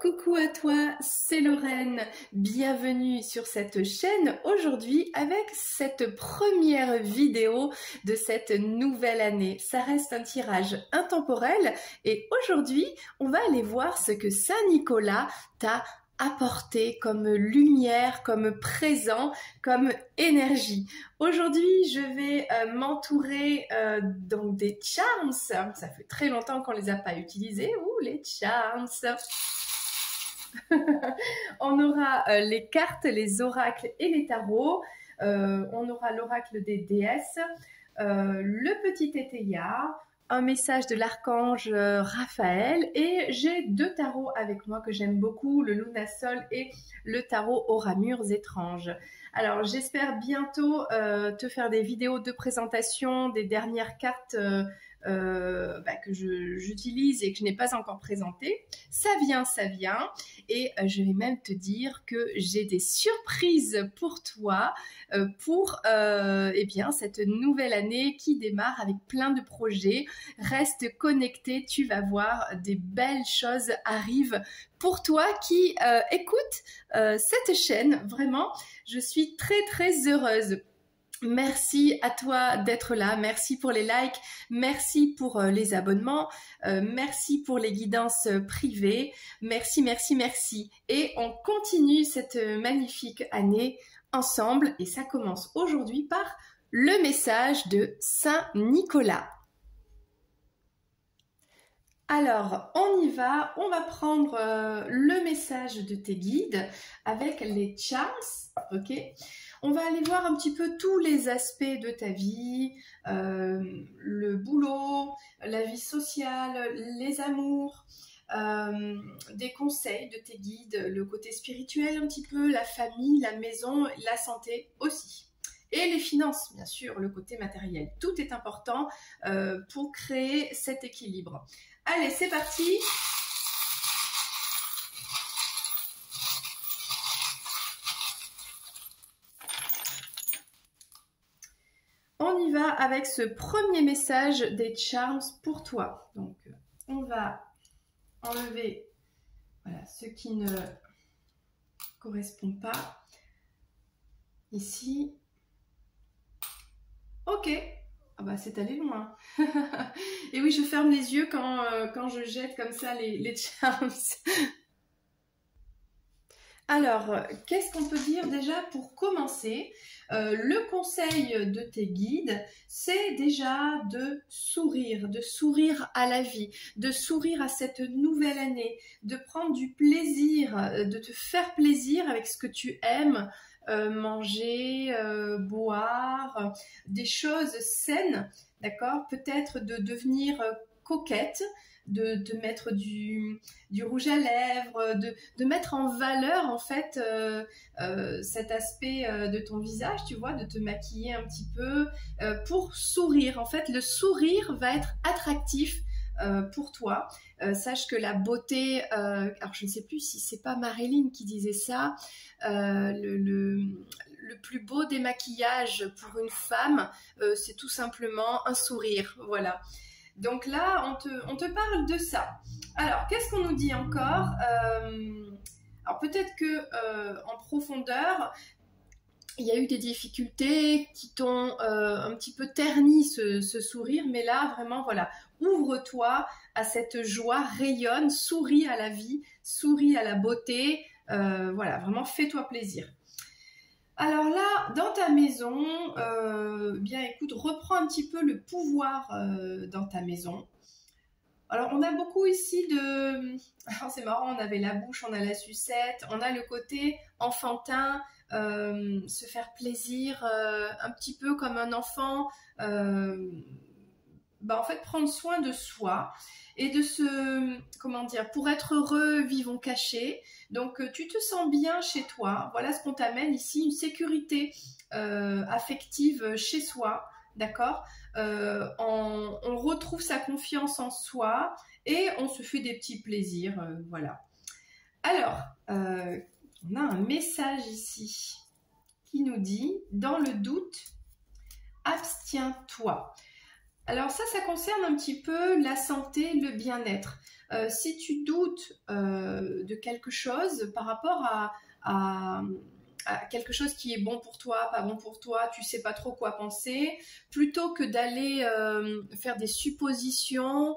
Coucou à toi, c'est Lorraine. Bienvenue sur cette chaîne aujourd'hui avec cette première vidéo de cette nouvelle année. Ça reste un tirage intemporel et aujourd'hui, on va aller voir ce que Saint-Nicolas t'a apporté comme lumière, comme présent, comme énergie. Aujourd'hui, je vais m'entourer donc des charms. Ça fait très longtemps qu'on les a pas utilisés. Ouh, les charms. On aura les cartes, les oracles et les tarots. On aura l'oracle des déesses, le petit Tétéia, un message de l'archange Raphaël et j'ai deux tarots avec moi que j'aime beaucoup, le Lunasol et le tarot Aura-Murs étranges. Alors j'espère bientôt te faire des vidéos de présentation des dernières cartes que j'utilise et que je n'ai pas encore présentées. Ça vient. Et je vais même te dire que j'ai des surprises pour toi pour cette nouvelle année qui démarre avec plein de projets. Reste connecté, tu vas voir, des belles choses arrivent pour toi qui écoute cette chaîne. Vraiment, je suis très heureuse. Merci à toi d'être là, merci pour les likes, merci pour les abonnements, merci pour les guidances privées, merci. Et on continue cette magnifique année ensemble et ça commence aujourd'hui par le message de Saint-Nicolas. Alors, on y va, on va prendre le message de tes guides avec les charms, ok? On va aller voir un petit peu tous les aspects de ta vie, le boulot, la vie sociale, les amours, des conseils de tes guides, le côté spirituel un petit peu, la famille, la maison, la santé aussi. Et les finances, bien sûr, le côté matériel. Tout est important pour créer cet équilibre. Allez, c'est parti! On y va avec ce premier message des charms pour toi. Donc, on va enlever ce qui ne correspond pas ici. Ok, ah bah c'est allé loin. Et oui, je ferme les yeux quand je jette comme ça les charms. Alors, qu'est-ce qu'on peut dire déjà pour commencer? Le conseil de tes guides, c'est déjà de sourire à la vie, de sourire à cette nouvelle année, de prendre du plaisir, de te faire plaisir avec ce que tu aimes, manger, boire, des choses saines, d'accord? Peut-être de devenir coquette, de mettre du rouge à lèvres, de mettre en valeur en fait cet aspect de ton visage, tu vois, de te maquiller un petit peu pour sourire. En fait, le sourire va être attractif pour toi. Sache que la beauté, alors je ne sais plus si c'est pas Marilyn qui disait ça, le plus beau des maquillages pour une femme, c'est tout simplement un sourire, voilà. Donc là, on te parle de ça. Alors, qu'est-ce qu'on nous dit encore? Alors peut-être que en profondeur, il y a eu des difficultés qui t'ont un petit peu terni ce sourire, mais là, vraiment, voilà, ouvre-toi à cette joie, rayonne, souris à la vie, souris à la beauté, voilà, vraiment, fais-toi plaisir. Alors là, dans ta maison, bien écoute, reprends un petit peu le pouvoir dans ta maison. Alors on a beaucoup ici de... Alors c'est marrant, on avait la bouche, on a la sucette, on a le côté enfantin, se faire plaisir, un petit peu comme un enfant, en fait prendre soin de soi et de se... Comment dire? Pour être heureux, vivons cachés. Donc tu te sens bien chez toi, voilà ce qu'on t'amène ici, une sécurité affective chez soi, d'accord, on retrouve sa confiance en soi et on se fait des petits plaisirs, voilà. Alors, on a un message ici qui nous dit, dans le doute, abstiens-toi. Alors ça concerne un petit peu la santé, le bien-être. Si tu doutes de quelque chose par rapport à quelque chose qui est bon pour toi, pas bon pour toi, tu sais pas trop quoi penser, plutôt que d'aller faire des suppositions,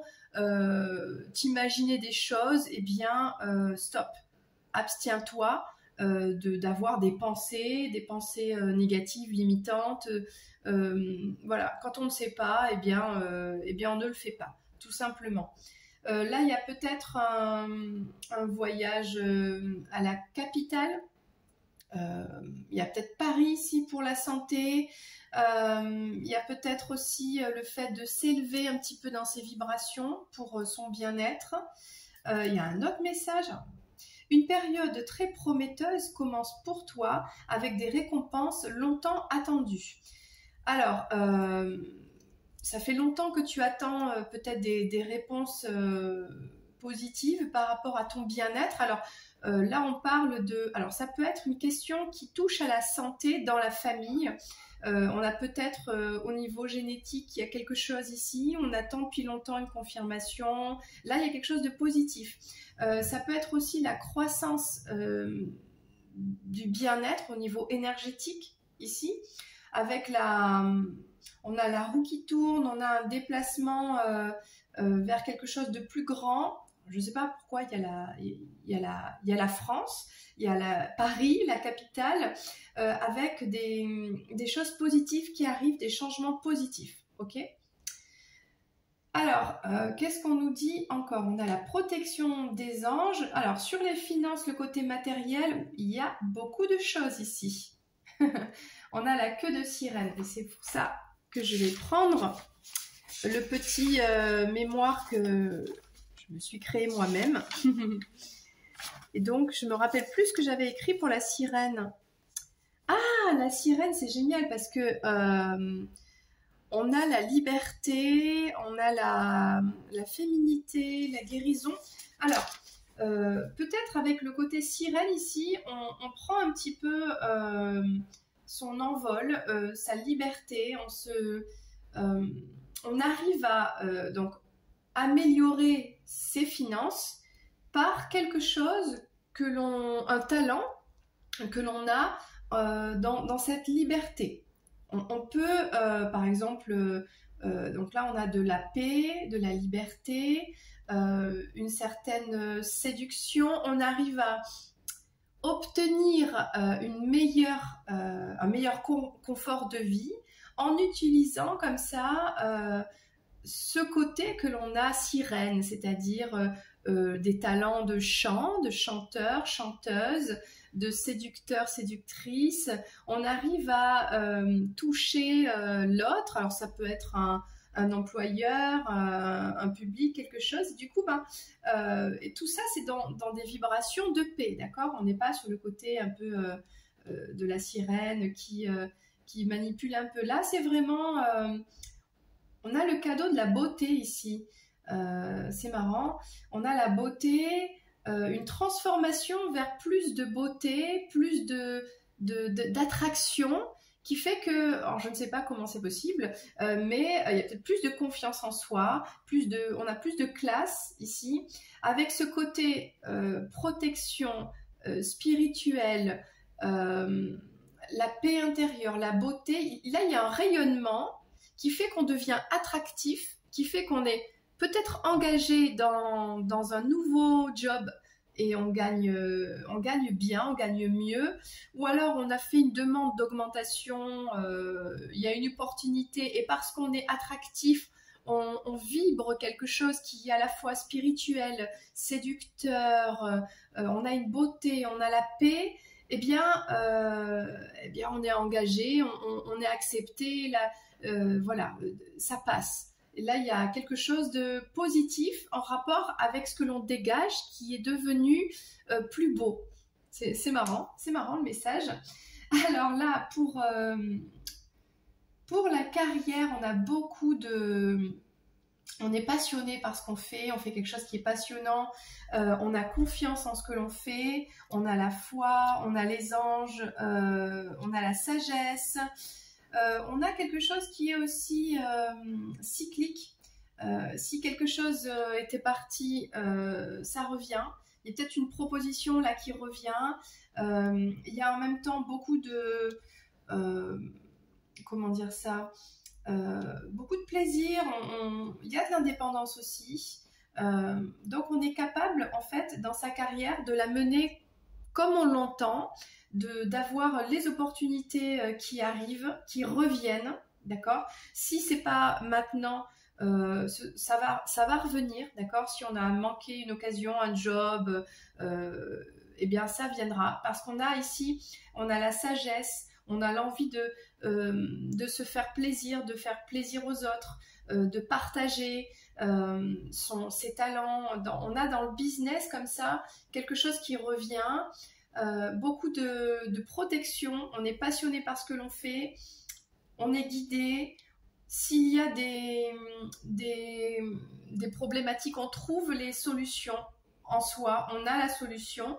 t'imaginer des choses, eh bien stop, abstiens-toi d'avoir des pensées négatives, limitantes. Voilà, quand on ne sait pas, eh bien on ne le fait pas, tout simplement. Là, il y a peut-être un voyage à la capitale. Il y a peut-être Paris ici pour la santé. Il y a peut-être aussi le fait de s'élever un petit peu dans ses vibrations pour son bien-être. Il y a un autre message. Une période très prometteuse commence pour toi avec des récompenses longtemps attendues. Alors, ça fait longtemps que tu attends peut-être des réponses positives par rapport à ton bien-être. Alors, là, on parle de... Alors, ça peut être une question qui touche à la santé dans la famille. On a peut-être au niveau génétique, il y a quelque chose ici. On attend depuis longtemps une confirmation. Là, il y a quelque chose de positif. Ça peut être aussi la croissance du bien-être au niveau énergétique ici. Avec on a la roue qui tourne, on a un déplacement vers quelque chose de plus grand. Je ne sais pas pourquoi il y a la France, il y a Paris, la capitale, avec des choses positives qui arrivent, des changements positifs. Ok ? Alors, qu'est-ce qu'on nous dit encore? On a la protection des anges. Alors, sur les finances, le côté matériel, il y a beaucoup de choses ici. On a la queue de sirène et c'est pour ça que je vais prendre le petit mémoire que je me suis créé moi-même. Et donc, je me rappelle plus ce que j'avais écrit pour la sirène. Ah, la sirène, c'est génial parce que on a la liberté, on a la féminité, la guérison. Alors, peut-être avec le côté sirène ici, on prend un petit peu son envol, sa liberté, on arrive à donc améliorer ses finances par quelque chose un talent que l'on a dans cette liberté. On peut, par exemple, donc là on a de la paix, de la liberté, une certaine séduction, on arrive à obtenir un meilleur confort de vie en utilisant comme ça ce côté que l'on a sirène, c'est-à-dire des talents de chant, de chanteur, chanteuse, de séducteur, séductrice. On arrive à toucher l'autre. Alors ça peut être un employeur, un public, quelque chose. Du coup, et tout ça, c'est dans des vibrations de paix, d'accord? On n'est pas sur le côté un peu de la sirène qui manipule un peu. Là, c'est vraiment... on a le cadeau de la beauté ici. C'est marrant. On a la beauté, une transformation vers plus de beauté, plus d'attraction, qui fait que, alors je ne sais pas comment c'est possible, mais il y a peut-être plus de confiance en soi, on a plus de classe ici, avec ce côté protection spirituelle, la paix intérieure, la beauté. Là, il y a un rayonnement qui fait qu'on devient attractif, qui fait qu'on est peut-être engagé dans un nouveau job et on gagne bien, on gagne mieux, ou alors on a fait une demande d'augmentation, il y a une opportunité et parce qu'on est attractif, on vibre quelque chose qui est à la fois spirituel, séducteur, on a une beauté, on a la paix, eh bien on est engagé, on est accepté, voilà, ça passe. Et là, il y a quelque chose de positif en rapport avec ce que l'on dégage qui est devenu plus beau. C'est marrant le message. Alors là, pour la carrière, on a beaucoup de... On est passionné par ce qu'on fait, on fait quelque chose qui est passionnant, on a confiance en ce que l'on fait, on a la foi, on a les anges, on a la sagesse. on a quelque chose qui est aussi cyclique. Si quelque chose était parti, ça revient. Il y a peut-être une proposition là qui revient. Il y a en même temps beaucoup de... comment dire ça, beaucoup de plaisir. Il y a de l'indépendance aussi. Donc on est capable en fait dans sa carrière de la mener comme on l'entend, d'avoir les opportunités qui arrivent, qui reviennent, d'accord. Si c'est pas maintenant, ça va revenir, d'accord. Si on a manqué une occasion, un job, eh bien ça viendra, parce qu'on a ici, on a la sagesse, on a l'envie de se faire plaisir, de faire plaisir aux autres, de partager ses talents. On a dans le business comme ça quelque chose qui revient, beaucoup de protection. On est passionné par ce que l'on fait, on est guidé. S'il y a des problématiques, on trouve les solutions en soi, on a la solution.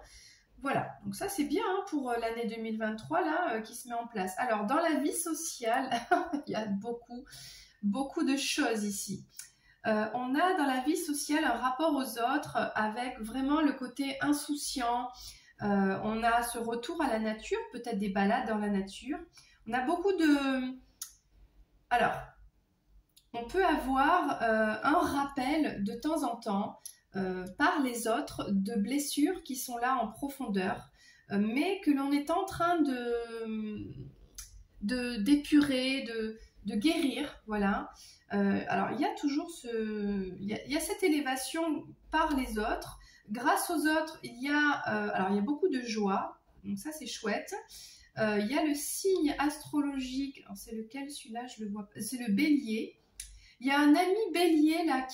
Voilà, donc ça c'est bien hein, pour l'année 2023 là, qui se met en place. Alors dans la vie sociale, il y a beaucoup de choses ici. On a dans la vie sociale un rapport aux autres avec vraiment le côté insouciant. On a ce retour à la nature, peut-être des balades dans la nature. On a beaucoup de... Alors, on peut avoir un rappel de temps en temps par les autres de blessures qui sont là en profondeur, mais que l'on est en train d'épurer, de guérir, voilà. Alors il y a toujours il y a cette élévation par les autres. Grâce aux autres, il y a beaucoup de joie, donc ça c'est chouette. Il y a le signe astrologique, alors c'est lequel celui-là, je le vois pas, c'est le bélier. Il y a un ami bélier là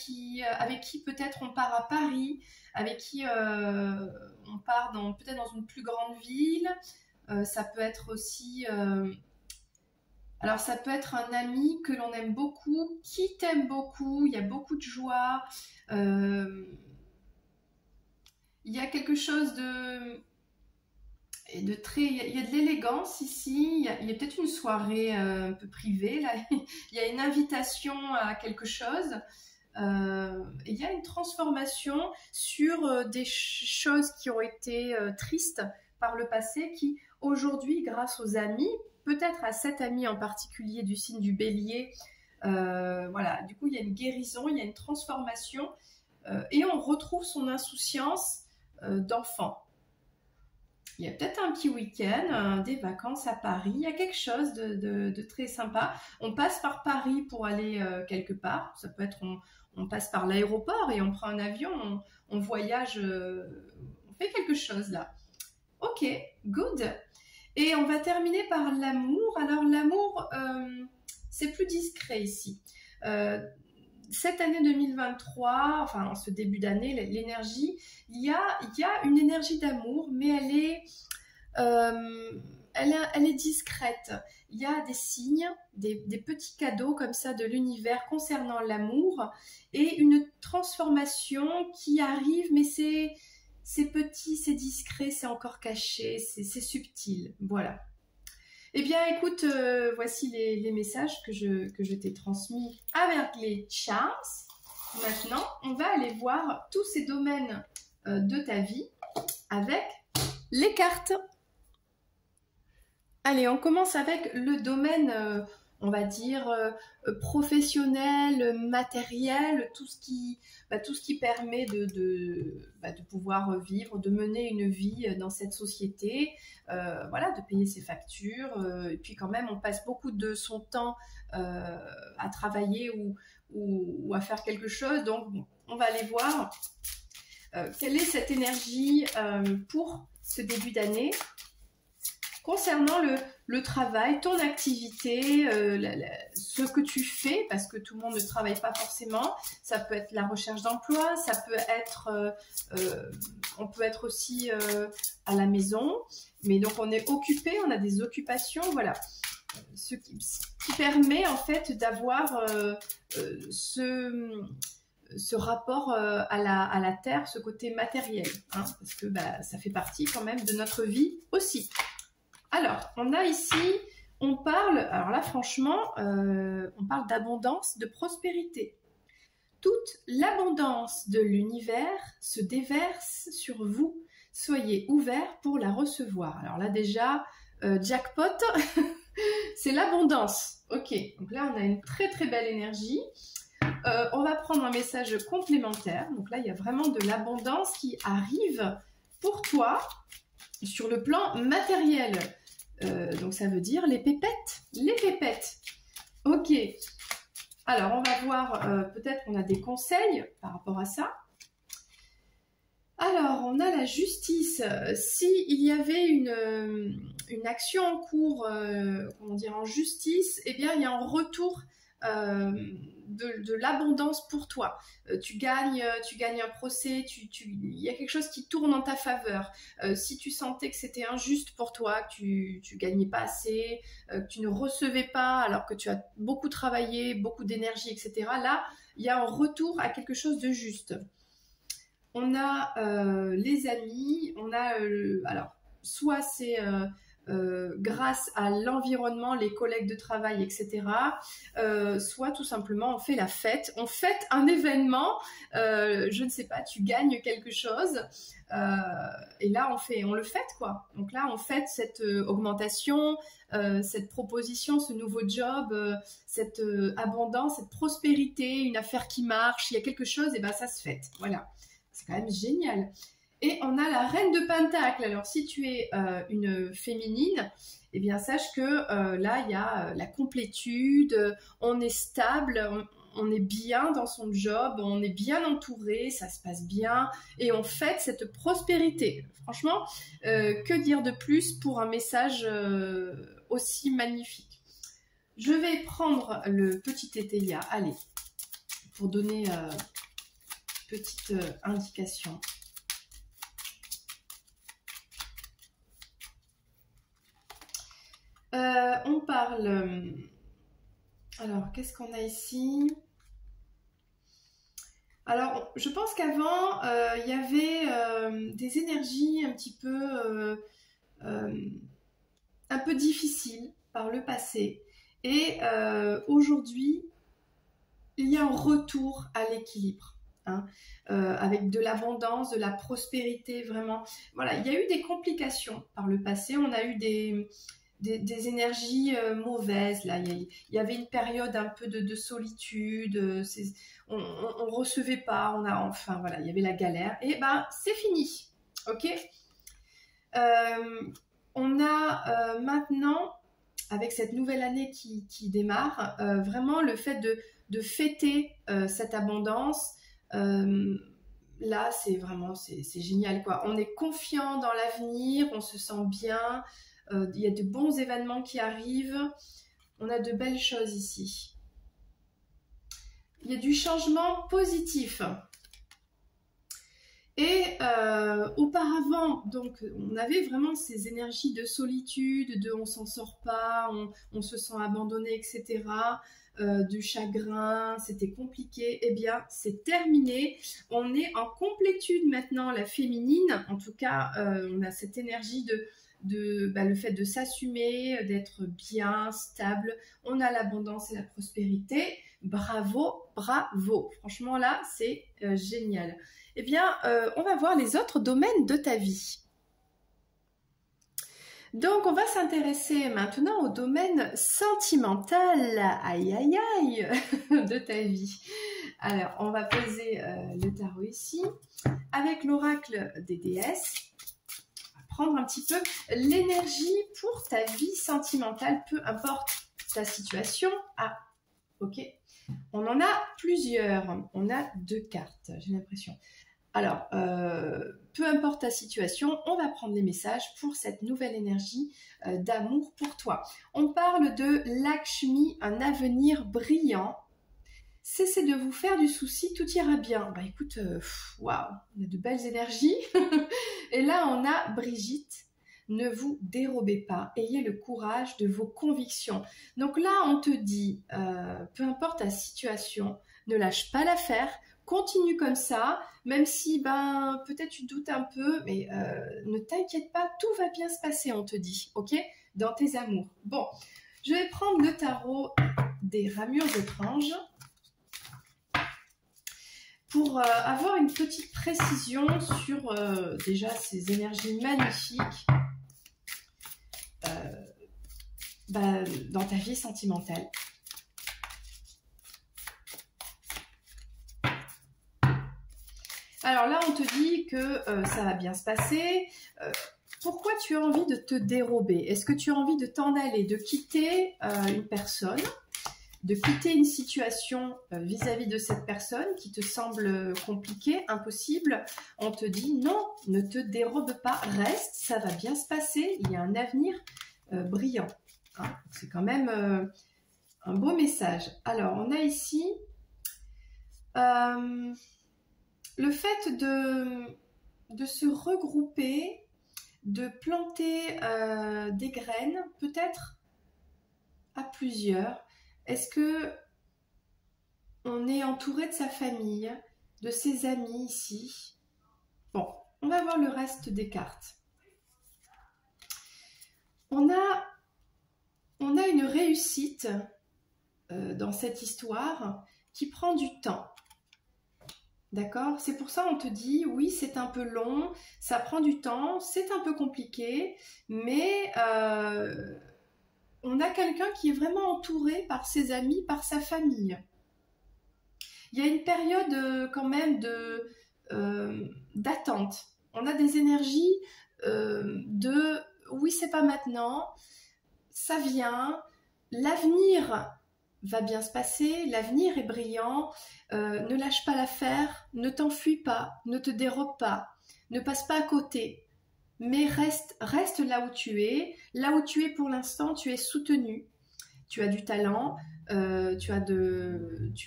avec qui peut-être on part à Paris, avec qui on part peut-être dans une plus grande ville. Ça peut être aussi... alors ça peut être un ami que l'on aime beaucoup, qui t'aime beaucoup, il y a beaucoup de joie. Il y a quelque chose de très... Il y a de l'élégance ici, il y a peut-être une soirée un peu privée, là. Il y a une invitation à quelque chose. Il y a une transformation sur des choses qui ont été tristes par le passé, qui aujourd'hui, grâce aux amis, peut-être à cet ami en particulier du signe du bélier, voilà, du coup il y a une guérison, il y a une transformation, et on retrouve son insouciance d'enfant. Il y a peut-être un petit week-end, des vacances à Paris, il y a quelque chose de très sympa. On passe par Paris pour aller quelque part, ça peut être on passe par l'aéroport et on prend un avion, on voyage, on fait quelque chose là. Ok, good. Et on va terminer par l'amour. Alors l'amour, c'est plus discret ici. Cette année 2023, enfin en ce début d'année, l'énergie, il y a une énergie d'amour, mais elle est discrète. Il y a des signes, des petits cadeaux comme ça de l'univers concernant l'amour et une transformation qui arrive, mais c'est petit, c'est discret, c'est encore caché, c'est subtil. Voilà. Eh bien, écoute, voici les messages que je t'ai transmis avec les charms. Maintenant, on va aller voir tous ces domaines de ta vie avec les cartes. Allez, on commence avec le domaine, on va dire, professionnel, matériel, tout ce qui permet de pouvoir vivre, de mener une vie dans cette société, voilà, de payer ses factures. Et puis quand même, on passe beaucoup de son temps à travailler ou à faire quelque chose. Donc, on va aller voir quelle est cette énergie pour ce début d'année. Concernant le travail, ton activité, ce que tu fais, parce que tout le monde ne travaille pas forcément, ça peut être la recherche d'emploi, ça peut être, on peut être aussi à la maison, mais donc on est occupé, on a des occupations, voilà. Ce qui permet en fait d'avoir ce rapport à la terre, ce côté matériel, hein, parce que ça fait partie quand même de notre vie aussi. Alors, on a ici On parle, alors là franchement, on parle d'abondance, de prospérité. Toute l'abondance de l'univers se déverse sur vous. Soyez ouverts pour la recevoir. Alors là déjà, jackpot, c'est l'abondance. Ok, donc là on a une très très belle énergie. On va prendre un message complémentaire. Donc là il y a vraiment de l'abondance qui arrive pour toi sur le plan matériel. Donc ça veut dire les pépettes. Les pépettes. Ok. Alors, on va voir, peut-être qu'on a des conseils par rapport à ça. Alors, on a la justice. S'il y avait une action en cours, comment dire, en justice, eh bien, il y a un retour de l'abondance pour toi. Tu gagnes un procès, il y a quelque chose qui tourne en ta faveur. Si tu sentais que c'était injuste pour toi, que tu gagnais pas assez, que tu ne recevais pas alors que tu as beaucoup travaillé, beaucoup d'énergie, etc. Là, il y a un retour à quelque chose de juste. On a les amis, on a alors soit c'est grâce à l'environnement, les collègues de travail, etc. Soit tout simplement on fait la fête, on fête un événement, je ne sais pas, tu gagnes quelque chose, et là on le fête quoi. Donc là on fête cette augmentation, cette proposition, ce nouveau job, cette abondance, cette prospérité, une affaire qui marche, il y a quelque chose, et ben ça se fête. Voilà, c'est quand même génial. Et on a la reine de Pentacle. Alors, si tu es une féminine, eh bien, sache que là, il y a la complétude, on est stable, on est bien dans son job, on est bien entouré, ça se passe bien, et on fête cette prospérité. Franchement, que dire de plus pour un message aussi magnifique? Je vais prendre le petit Tétéia, allez, pour donner petite indication. On parle... Alors, qu'est-ce qu'on a ici? Alors, je pense qu'avant, il y avait des énergies un petit peu... un peu difficiles par le passé. Et aujourd'hui, il y a un retour à l'équilibre. Hein, avec de l'abondance, de la prospérité, vraiment. Voilà, il y a eu des complications par le passé. On a eu des énergies mauvaises. Là, il y avait une période un peu de solitude. On recevait pas. Enfin voilà, il y avait la galère. Et ben c'est fini. Ok. On a maintenant, avec cette nouvelle année qui démarre, vraiment le fait de fêter cette abondance. Là, c'est vraiment c'est génial quoi. On est confiant dans l'avenir, on se sent bien. Il y a de bons événements qui arrivent. On a de belles choses ici. Il y a du changement positif. Et auparavant, donc, on avait vraiment ces énergies de solitude, de on s'en sort pas, on se sent abandonné, etc. Du chagrin, c'était compliqué. Eh bien, c'est terminé. On est en complétude maintenant, la féminine. En tout cas, on a cette énergie le fait de s'assumer, d'être bien, stable. On a l'abondance et la prospérité. Bravo, bravo. Franchement, là, c'est génial. Eh bien, on va voir les autres domaines de ta vie. Donc, on va s'intéresser maintenant au domaine sentimental, aïe aïe aïe, de ta vie. Alors, on va poser le tarot ici, avec l'oracle des déesses. On va prendre un petit peu l'énergie pour ta vie sentimentale, peu importe ta situation. Ah, ok. On en a plusieurs. On a 2 cartes, j'ai l'impression. Alors, peu importe ta situation, on va prendre les messages pour cette nouvelle énergie d'amour pour toi. On parle de Lakshmi, un avenir brillant. Cessez de vous faire du souci, tout ira bien. Bah écoute, waouh, on a de belles énergies. Et là, on a Brigitte. Ne vous dérobez pas, ayez le courage de vos convictions. Donc là, on te dit, peu importe ta situation, ne lâche pas l'affaire. Continue comme ça, même si peut-être tu doutes un peu, mais ne t'inquiète pas, tout va bien se passer, on te dit, ok? Dans tes amours. Bon, Je vais prendre le tarot des ramures étranges pour avoir une petite précision sur déjà ces énergies magnifiques dans ta vie sentimentale. Alors là, on te dit que ça va bien se passer. Pourquoi tu as envie de te dérober? Est-ce que tu as envie de t'en aller, de quitter une personne, de quitter une situation vis-à-vis de cette personne qui te semble compliquée, impossible? On te dit non, ne te dérobe pas, reste, ça va bien se passer, il y a un avenir brillant. Hein, c'est quand même un beau message. Alors, on a ici le fait de se regrouper, de planter des graines, peut-être à plusieurs. Est-ce que on est entouré de sa famille, de ses amis ici? Bon, on va voir le reste des cartes. On a une réussite dans cette histoire qui prend du temps. D'accord? C'est pour ça on te dit, oui, c'est un peu long, ça prend du temps, c'est un peu compliqué, mais on a quelqu'un qui est vraiment entouré par ses amis, par sa famille. Il y a une période quand même d'attente. On a des énergies de, oui, c'est pas maintenant, ça vient, l'avenir va bien se passer, l'avenir est brillant, ne lâche pas l'affaire, ne t'enfuis pas, ne te dérobe pas, ne passe pas à côté, mais reste là où tu es. Là où tu es pour l'instant, tu es soutenu, tu as du talent, tu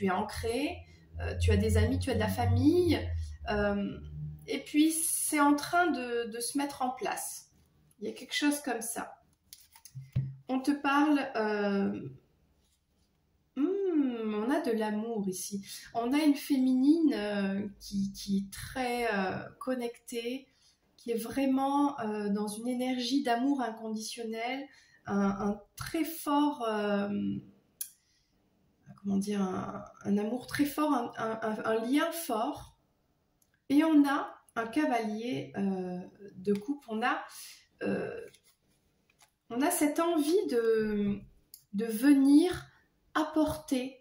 es ancré, tu as des amis, tu as de la famille, et puis c'est en train de se mettre en place. Il y a quelque chose comme ça. On te parle... on a de l'amour ici. On a une féminine qui est très connectée, qui est vraiment dans une énergie d'amour inconditionnel, un très fort, comment dire, un amour très fort, un lien fort. Et on a un cavalier de coupe. On a cette envie de venir apporter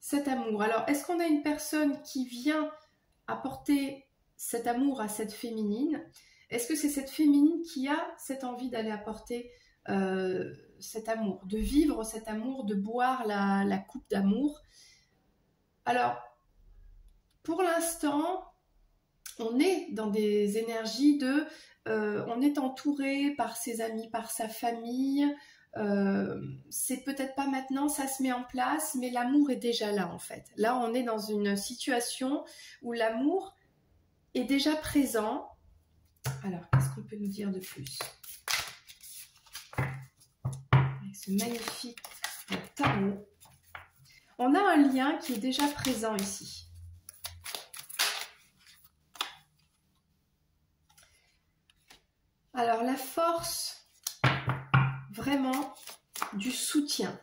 cet amour. Alors, est-ce qu'on a une personne qui vient apporter cet amour à cette féminine? Est-ce que c'est cette féminine qui a cette envie d'aller apporter cet amour, de vivre cet amour, de boire la coupe d'amour? Alors, pour l'instant, on est dans des énergies on est entouré par ses amis, par sa famille. C'est peut-être pas maintenant, ça se met en place, mais l'amour est déjà là en fait. Là, on est dans une situation où l'amour est déjà présent. Alors, qu'est-ce qu'on peut nous dire de plus? Avec ce magnifique tarot, on a un lien qui est déjà présent ici. Alors, la force, vraiment, du soutien.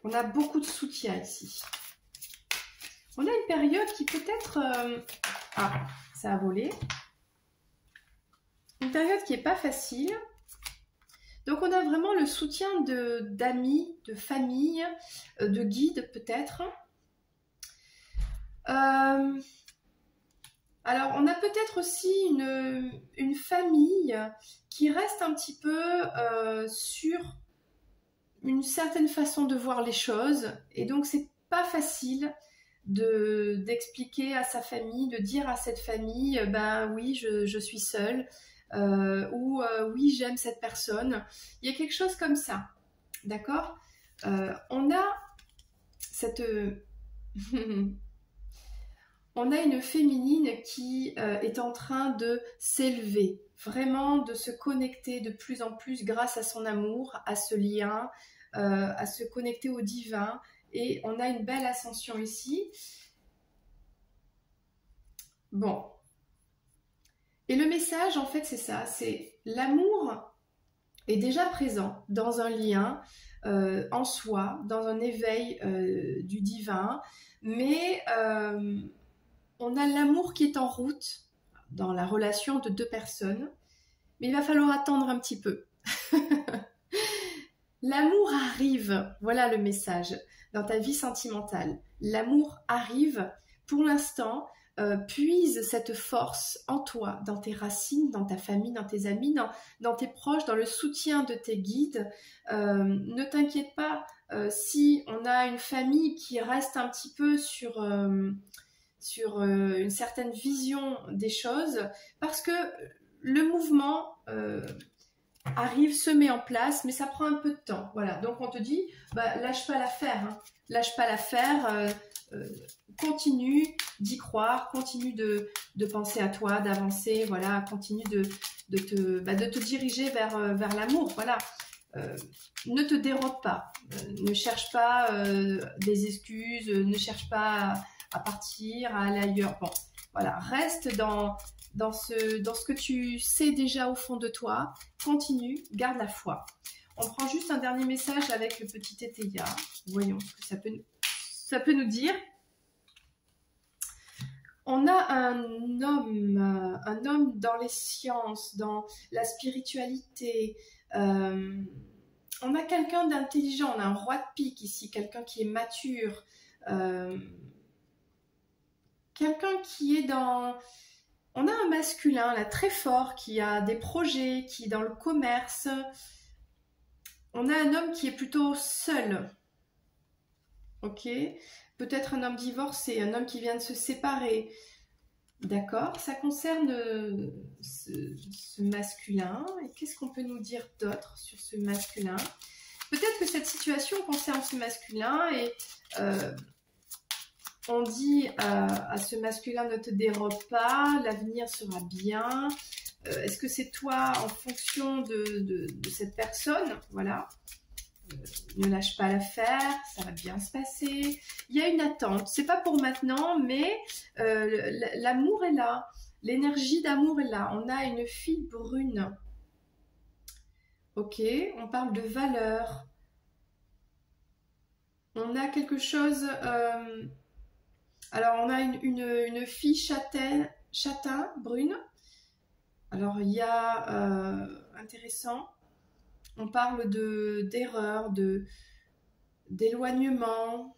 On a beaucoup de soutien ici. On a une période qui peut être... Ah, ça a volé. Une période qui n'est pas facile. Donc, on a vraiment le soutien d'amis, de famille, de guides peut-être. Alors, on a peut-être aussi une famille qui reste un petit peu sur une certaine façon de voir les choses. Et donc, c'est pas facile d'expliquer à sa famille, de dire à cette famille, ben oui, je suis seule, ou oui, j'aime cette personne. Il y a quelque chose comme ça, d'accord? On a cette... On a une féminine qui est en train de s'élever, vraiment de se connecter de plus en plus grâce à son amour, à ce lien, à se connecter au divin. Et on a une belle ascension ici. Bon. Et le message, en fait, c'est ça. C'est l'amour est déjà présent dans un lien. en soi, dans un éveil du divin, mais on a l'amour qui est en route dans la relation de deux personnes, mais il va falloir attendre un petit peu. L'amour arrive, voilà le message, dans ta vie sentimentale. L'amour arrive, pour l'instant, puise cette force en toi, dans tes racines, dans ta famille, dans tes amis, dans tes proches, dans le soutien de tes guides. Ne t'inquiète pas si on a une famille qui reste un petit peu sur une certaine vision des choses, parce que le mouvement arrive, se met en place, mais ça prend un peu de temps. Voilà, donc on te dit, lâche pas l'affaire, hein. Lâche pas l'affaire, continue d'y croire, continue de penser à toi, d'avancer, voilà, continue de te diriger vers l'amour, voilà. Ne te dérobe pas, ne cherche pas des excuses, ne cherche pas à partir, à aller ailleurs. Bon, voilà, reste dans ce que tu sais déjà au fond de toi, continue, garde la foi. On prend juste un dernier message avec le petit Eteia. Voyons ce que ça peut nous dire. On a un homme dans les sciences, dans la spiritualité. On a quelqu'un d'intelligent, on a un roi de pique ici, quelqu'un qui est mature. Quelqu'un qui est dans... On a un masculin là très fort qui a des projets, qui est dans le commerce. On a un homme qui est plutôt seul. Ok, peut-être un homme divorcé, un homme qui vient de se séparer. D'accord, ça concerne ce masculin. Et qu'est-ce qu'on peut nous dire d'autre sur ce masculin? Peut-être que cette situation concerne ce masculin et on dit à ce masculin, ne te dérobe pas, l'avenir sera bien. Est-ce que c'est toi en fonction de cette personne? Voilà. Ne lâche pas l'affaire, ça va bien se passer. Il y a une attente, c'est pas pour maintenant, mais l'amour est là, l'énergie d'amour est là. On a une fille brune. Ok, on parle de valeur. On a quelque chose... alors, on a une fille châtain, brune. Alors, il y a... intéressant. On parle d'erreur, d'éloignement.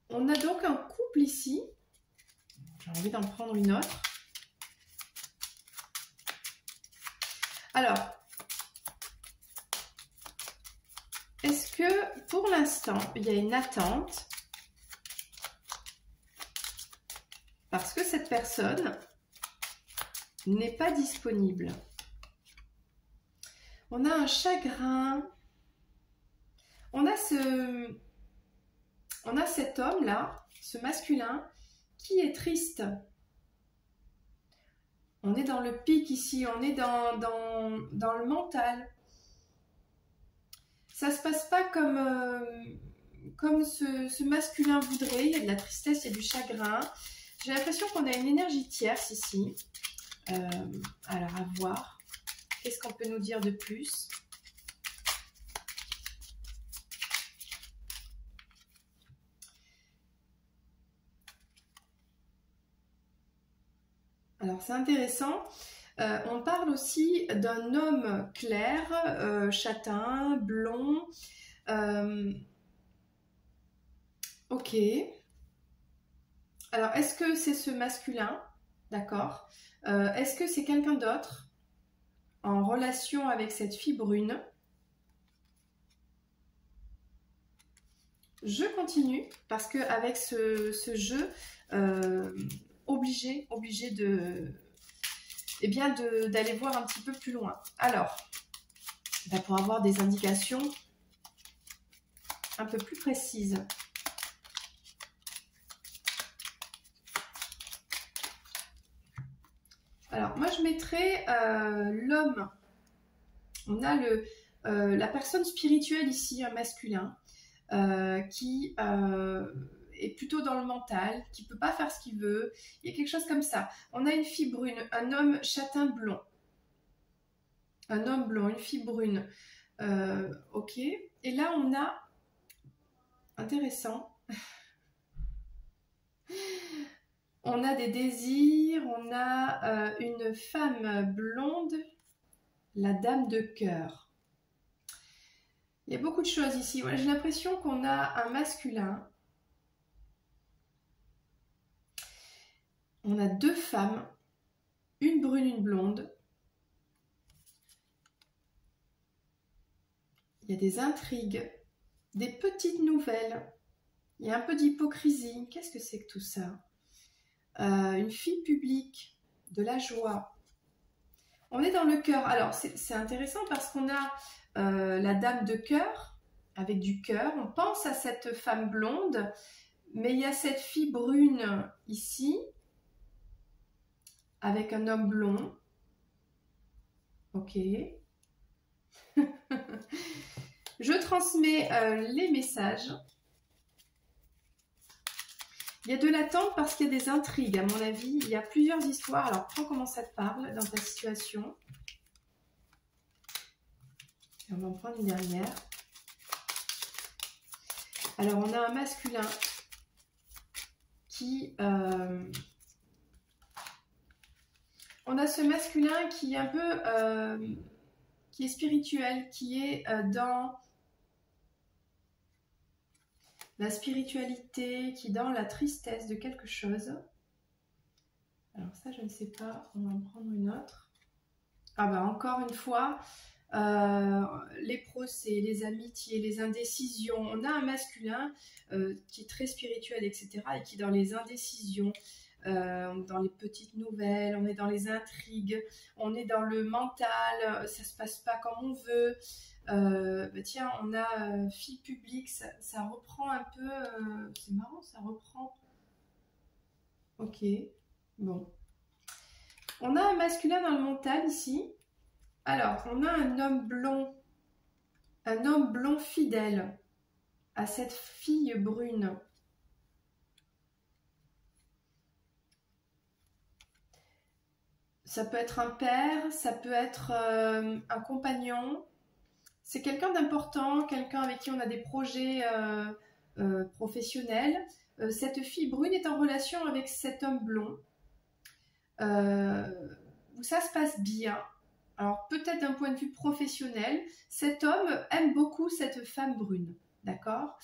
On a donc un couple ici. J'ai envie d'en prendre une autre. Alors, est-ce que pour l'instant, il y a une attente? Parce que cette personne n'est pas disponible. On a un chagrin. On a cet homme-là, ce masculin, qui est triste. On est dans le pic ici, on est dans le mental. Ça ne se passe pas comme ce masculin voudrait. Il y a de la tristesse, il y a du chagrin. J'ai l'impression qu'on a une énergie tierce ici. Alors, à voir. Qu'est-ce qu'on peut nous dire de plus? Alors, c'est intéressant. On parle aussi d'un homme clair, châtain, blond. Ok. Alors, est-ce que c'est ce masculin? D'accord. Est-ce que c'est quelqu'un d'autre en relation avec cette fille brune? Je continue parce que avec ce jeu, obligé d'aller voir un petit peu plus loin. Alors, pour avoir des indications un peu plus précises. Alors, moi, je mettrais l'homme. On a la personne spirituelle ici, un masculin, qui est plutôt dans le mental, qui ne peut pas faire ce qu'il veut. Il y a quelque chose comme ça. On a une fille brune, un homme châtain blond. Un homme blond, une fille brune. Ok. Et là, on a... Intéressant. On a des désirs, on a une femme blonde, la dame de cœur. Il y a beaucoup de choses ici. J'ai l'impression qu'on a un masculin. On a deux femmes, une brune, une blonde. Il y a des intrigues, des petites nouvelles. Il y a un peu d'hypocrisie. Qu'est-ce que c'est que tout ça? Une fille publique, de la joie. On est dans le cœur. Alors, c'est intéressant parce qu'on a la dame de cœur, avec du cœur. On pense à cette femme blonde, mais il y a cette fille brune ici, avec un homme blond. Ok. Je transmets les messages. Il y a de l'attente parce qu'il y a des intrigues, à mon avis. Il y a plusieurs histoires. Alors, prends comment ça te parle dans ta situation. Et on va en prendre une dernière. Alors, on a un masculin qui... on a ce masculin qui est un peu... qui est spirituel, qui est dans... la spiritualité, qui est dans la tristesse de quelque chose. Alors ça, je ne sais pas, on va en prendre une autre. Ah bah encore une fois, les procès, les amitiés, les indécisions. On a un masculin qui est très spirituel, etc. et qui est dans les indécisions, dans les petites nouvelles, on est dans les intrigues, on est dans le mental, ça se passe pas comme on veut. Bah tiens, on a fille publique, ça reprend un peu, c'est marrant, ça reprend. Ok, bon. On a un masculin dans le mental ici. Alors, on a un homme blond fidèle à cette fille brune. Ça peut être un père, ça peut être un compagnon. C'est quelqu'un d'important, quelqu'un avec qui on a des projets professionnels. Cette fille brune est en relation avec cet homme blond. Où ça se passe bien. Alors peut-être d'un point de vue professionnel, cet homme aime beaucoup cette femme brune. D'accord?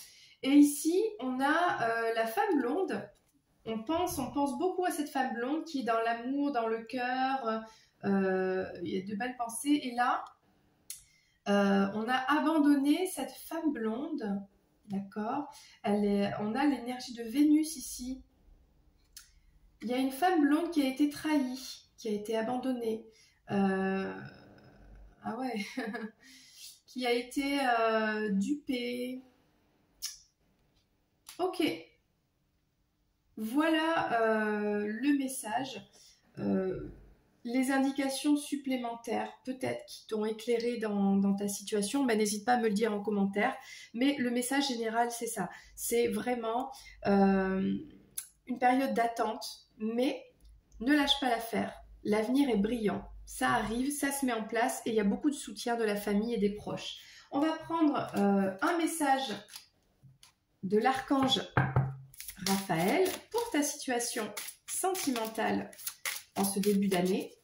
Et ici, on a la femme blonde. On pense beaucoup à cette femme blonde qui est dans l'amour, dans le cœur. Il y a de belles pensées. Et là, on a abandonné cette femme blonde, d'accord? On a l'énergie de Vénus ici. Il y a une femme blonde qui a été trahie, qui a été abandonnée. Ah ouais, qui a été dupée. Ok, voilà le message. Les indications supplémentaires, peut-être, qui t'ont éclairé dans ta situation, ben, n'hésite pas à me le dire en commentaire. Mais le message général, c'est ça. C'est vraiment une période d'attente, mais ne lâche pas l'affaire. L'avenir est brillant. Ça arrive, ça se met en place et il y a beaucoup de soutien de la famille et des proches. On va prendre un message de l'archange Raphaël pour ta situation sentimentale en ce début d'année.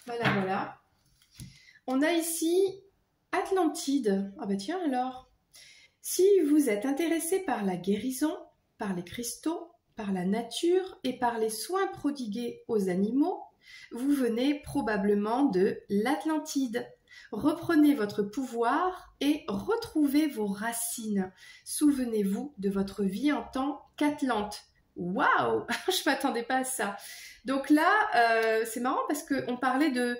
Voilà, voilà. On a ici Atlantide. Ah bah tiens alors. Si vous êtes intéressé par la guérison, par les cristaux, par la nature et par les soins prodigués aux animaux, vous venez probablement de l'Atlantide. Reprenez votre pouvoir et retrouvez vos racines. Souvenez-vous de votre vie en tant qu'Atlante. Waouh, je ne m'attendais pas à ça. Donc là, c'est marrant parce qu'on parlait de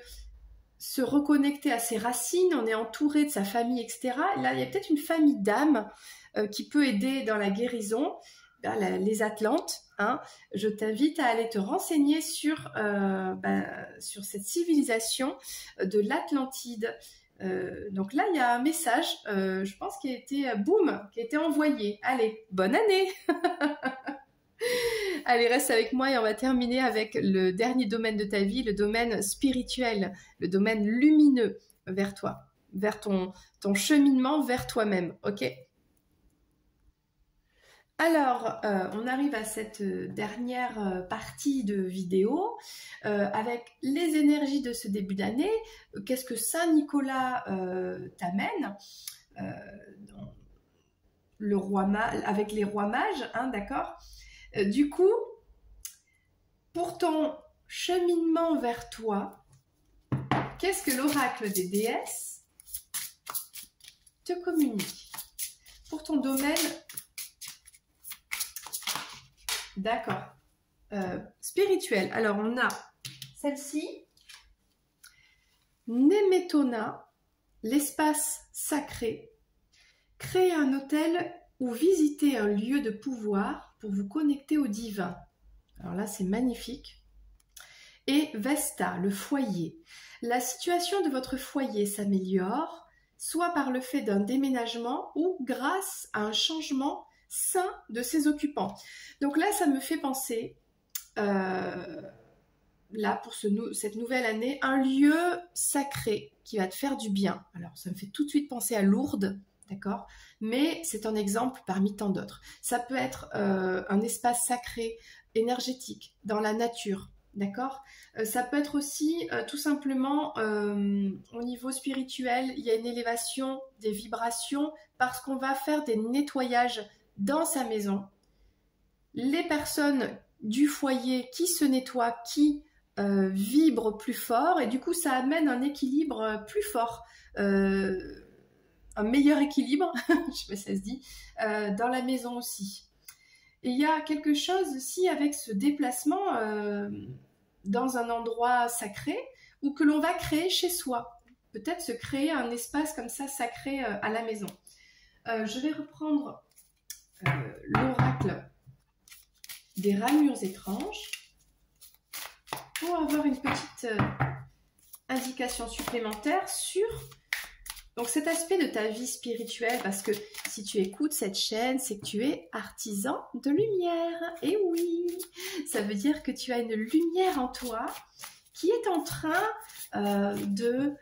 se reconnecter à ses racines, on est entouré de sa famille, etc. Là, il y a peut-être une famille d'âmes qui peut aider dans la guérison. Les Atlantes, hein, je t'invite à aller te renseigner sur cette civilisation de l'Atlantide. Donc là, il y a un message, je pense, qui a été, boum, qui a été envoyé. Allez, bonne année. Allez, reste avec moi et on va terminer avec le dernier domaine de ta vie, le domaine spirituel, le domaine lumineux vers toi, vers ton cheminement vers toi-même, ok? Alors, on arrive à cette dernière partie de vidéo avec les énergies de ce début d'année. Qu'est-ce que Saint Nicolas t'amène avec les rois mages, hein, d'accord? Du coup, pour ton cheminement vers toi, qu'est-ce que l'oracle des déesses te communique pour ton domaine? D'accord. Spirituel. Alors, on a celle-ci. Nemetona, l'espace sacré. Créer un hôtel ou visiter un lieu de pouvoir pour vous connecter au divin. Alors là, c'est magnifique. Et Vesta, le foyer. La situation de votre foyer s'améliore, soit par le fait d'un déménagement ou grâce à un changement sain de ses occupants. Donc là, ça me fait penser, là, pour cette nouvelle année, un lieu sacré qui va te faire du bien. Alors, ça me fait tout de suite penser à Lourdes, d'accord? Mais c'est un exemple parmi tant d'autres. Ça peut être un espace sacré, énergétique, dans la nature, d'accord? Ça peut être aussi tout simplement au niveau spirituel, il y a une élévation des vibrations parce qu'on va faire des nettoyages dans sa maison. Les personnes du foyer qui se nettoient, qui vibrent plus fort et du coup ça amène un équilibre plus fort, un meilleur équilibre, je sais pas si ça se dit, dans la maison aussi. Et il y a quelque chose aussi avec ce déplacement dans un endroit sacré ou que l'on va créer chez soi. Peut-être se créer un espace comme ça sacré à la maison. Je vais reprendre l'oracle des ramures étranges pour avoir une petite indication supplémentaire sur donc cet aspect de ta vie spirituelle, parce que si tu écoutes cette chaîne, c'est que tu es artisan de lumière. Et oui, ça veut dire que tu as une lumière en toi qui est en train de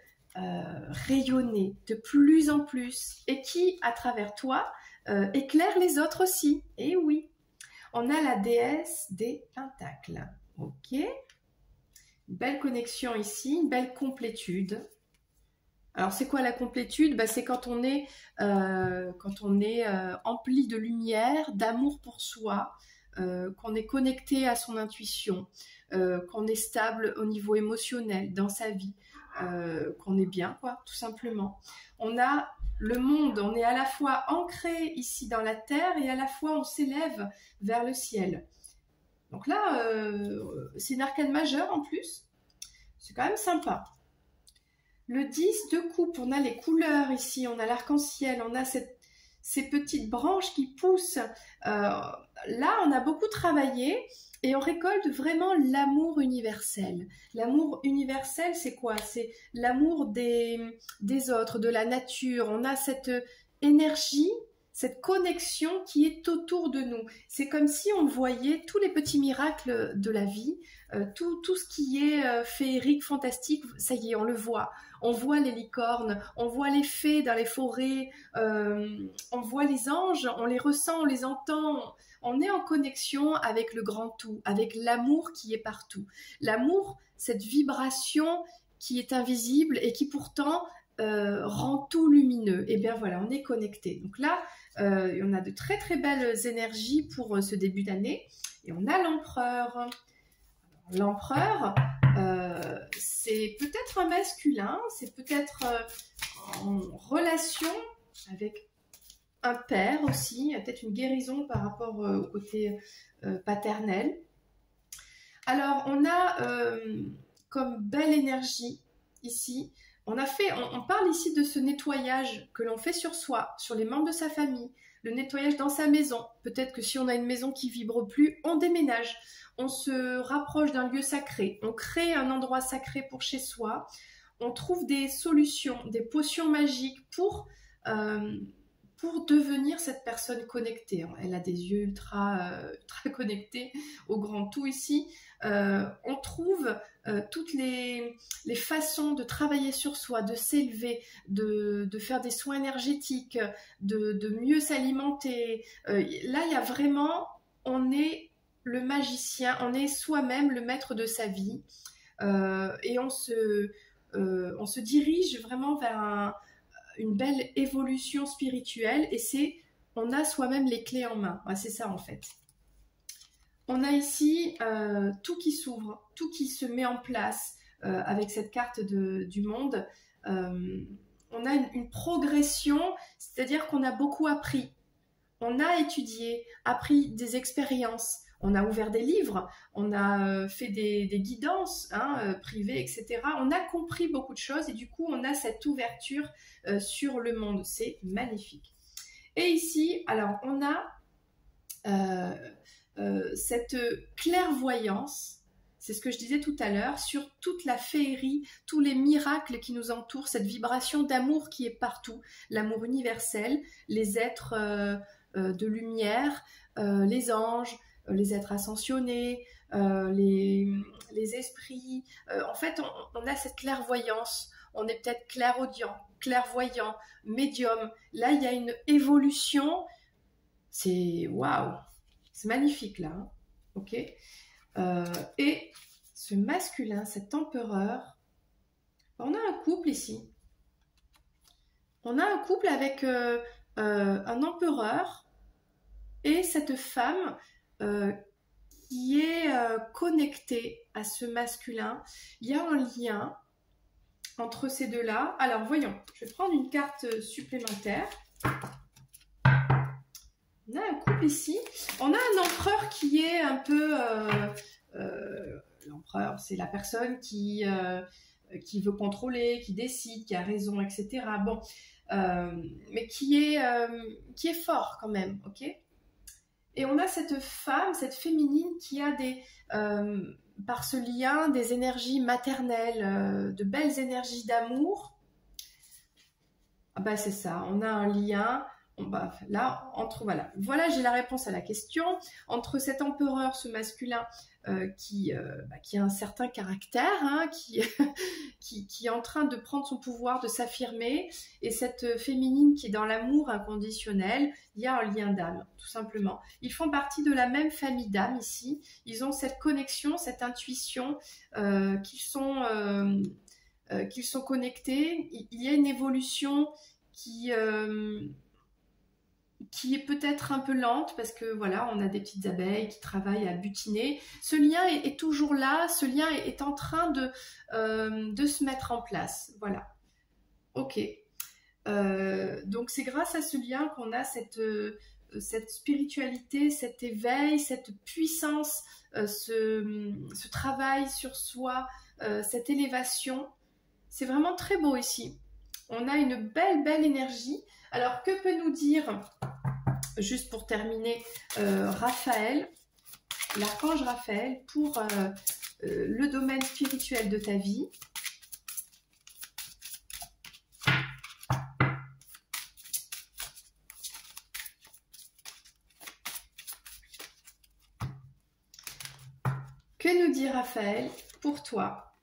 rayonner de plus en plus et qui, à travers toi, éclaire les autres aussi. Et oui, on a la déesse des pentacles. Ok, une belle connexion ici, une belle complétude. Alors, c'est quoi la complétude? Bah, c'est quand on est empli de lumière, d'amour pour soi, qu'on est connecté à son intuition, qu'on est stable au niveau émotionnel dans sa vie, qu'on est bien, quoi, tout simplement. On a le monde, on est à la fois ancré ici dans la terre et à la fois on s'élève vers le ciel. Donc là, c'est une arcane majeure en plus. C'est quand même sympa. Le 10 de coupe, on a les couleurs ici, on a l'arc-en-ciel, on a ces petites branches qui poussent. Là, on a beaucoup travaillé et on récolte vraiment l'amour universel. L'amour universel, c'est quoi? C'est l'amour des autres, de la nature. On a cette énergie, cette connexion qui est autour de nous. C'est comme si on voyait tous les petits miracles de la vie, tout ce qui est féerique, fantastique, ça y est, on le voit. On voit les licornes, on voit les fées dans les forêts, on voit les anges, on les ressent, on les entend. On est en connexion avec le grand tout, avec l'amour qui est partout. L'amour, cette vibration qui est invisible et qui pourtant rend tout lumineux. Et bien voilà, on est connecté. Donc là, on a de très très belles énergies pour ce début d'année. Et on a l'empereur. L'empereur, c'est peut-être un masculin, c'est peut-être en relation avec un père aussi, il y a peut-être une guérison par rapport au côté paternel. Alors, on a comme belle énergie ici, on parle ici de ce nettoyage que l'on fait sur soi, sur les membres de sa famille, le nettoyage dans sa maison. Peut-être que si on a une maison qui vibre plus, on déménage. On se rapproche d'un lieu sacré, on crée un endroit sacré pour chez soi, on trouve des solutions, des potions magiques pour devenir cette personne connectée. Elle a des yeux ultra connectés au grand tout ici. On trouve toutes les façons de travailler sur soi, de s'élever, de faire des soins énergétiques, de mieux s'alimenter. Là, il y a vraiment, on est le magicien, on est soi-même le maître de sa vie. Et on se dirige vraiment vers une belle évolution spirituelle et on a soi-même les clés en main. C'est ça en fait. On a ici tout qui s'ouvre, tout qui se met en place avec cette carte du monde. On a une progression, c'est-à-dire qu'on a beaucoup appris. On a étudié, appris des expériences. On a ouvert des livres, on a fait des guidances privées, etc. On a compris beaucoup de choses et du coup, on a cette ouverture sur le monde. C'est magnifique. Et ici, alors, on a cette clairvoyance, c'est ce que je disais tout à l'heure, sur toute la féerie, tous les miracles qui nous entourent, cette vibration d'amour qui est partout, l'amour universel, les êtres de lumière, les anges, les êtres ascensionnés, les esprits. En fait, on a cette clairvoyance. On est peut-être clairaudient, clairvoyant, médium. Là, il y a une évolution. C'est waouh, c'est magnifique là. Hein, ok. Et ce masculin, cet empereur, on a un couple ici. On a un couple avec un empereur et cette femme qui est connectée à ce masculin. Il y a un lien entre ces deux-là. Alors voyons, je vais prendre une carte supplémentaire. On a un couple ici. On a un empereur qui est un peu... l'empereur, c'est la personne qui veut contrôler, qui décide, qui a raison, etc. Bon, mais qui est fort quand même, ok ? Et on a cette femme, cette féminine qui a par ce lien des énergies maternelles, de belles énergies d'amour. Ah bah c'est ça, on a un lien. Là, voilà, j'ai la réponse à la question. Entre cet empereur, ce masculin qui a un certain caractère, hein, qui est en train de prendre son pouvoir, de s'affirmer, et cette féminine qui est dans l'amour inconditionnel, il y a un lien d'âme, tout simplement. Ils font partie de la même famille d'âmes ici. Ils ont cette connexion, cette intuition, qu'ils sont connectés. Il y a une évolution qui est peut-être un peu lente parce que voilà, on a des petites abeilles qui travaillent à butiner. Ce lien est toujours là, ce lien est en train de se mettre en place. Voilà. Ok. Donc c'est grâce à ce lien qu'on a cette spiritualité, cet éveil, cette puissance, ce travail sur soi, cette élévation. C'est vraiment très beau ici. On a une belle énergie. Alors, que peut nous dire, juste pour terminer, Raphaël, l'archange Raphaël, pour le domaine spirituel de ta vie? Que nous dit Raphaël pour toi?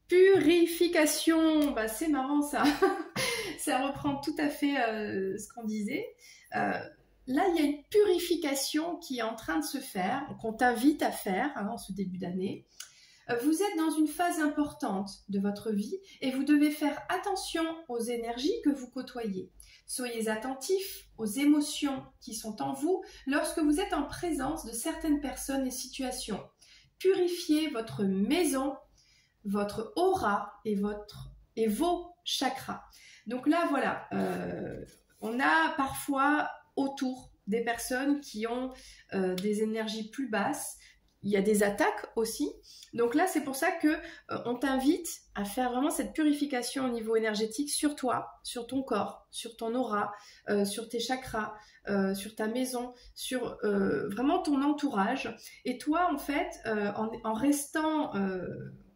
Purification, bah, c'est marrant ça. Ça reprend tout à fait ce qu'on disait. Là, il y a une purification qui est en train de se faire, qu'on t'invite à faire en ce début d'année. Vous êtes dans une phase importante de votre vie et vous devez faire attention aux énergies que vous côtoyez. Soyez attentifs aux émotions qui sont en vous lorsque vous êtes en présence de certaines personnes et situations. Purifiez votre maison, votre aura et vos chakras. Donc là, voilà, on a parfois autour des personnes qui ont des énergies plus basses. Il y a des attaques aussi. Donc là, c'est pour ça que on t'invite à faire vraiment cette purification au niveau énergétique sur toi, sur ton corps, sur ton aura, sur tes chakras, sur ta maison, sur vraiment ton entourage. Et toi, en fait, en restant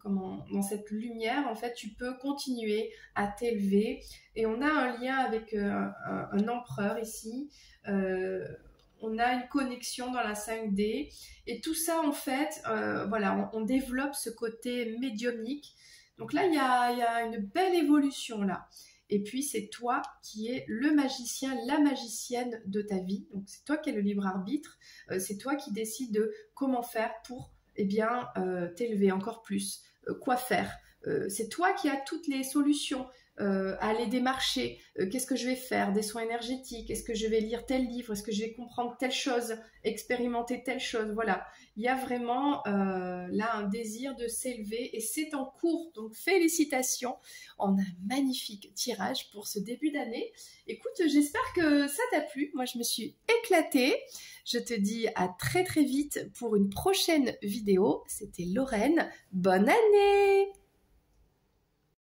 dans cette lumière, en fait, tu peux continuer à t'élever. Et on a un lien avec un empereur ici. On a une connexion dans la 5D. Et tout ça, en fait, voilà, on développe ce côté médiumnique. Donc là, il y a une belle évolution là. Et puis, c'est toi qui es le magicien, la magicienne de ta vie. Donc, c'est toi qui es le libre arbitre. C'est toi qui décides de comment faire pour t'élever encore plus. Quoi faire. C'est toi qui as toutes les solutions. Aller démarcher, qu'est-ce que je vais faire, des soins énergétiques, est-ce que je vais lire tel livre, est-ce que je vais comprendre telle chose, expérimenter telle chose, voilà. Il y a vraiment là un désir de s'élever et c'est en cours, donc félicitations, on a un magnifique tirage pour ce début d'année. Écoute, j'espère que ça t'a plu, moi je me suis éclatée, je te dis à très très vite pour une prochaine vidéo, c'était Lorraine, bonne année!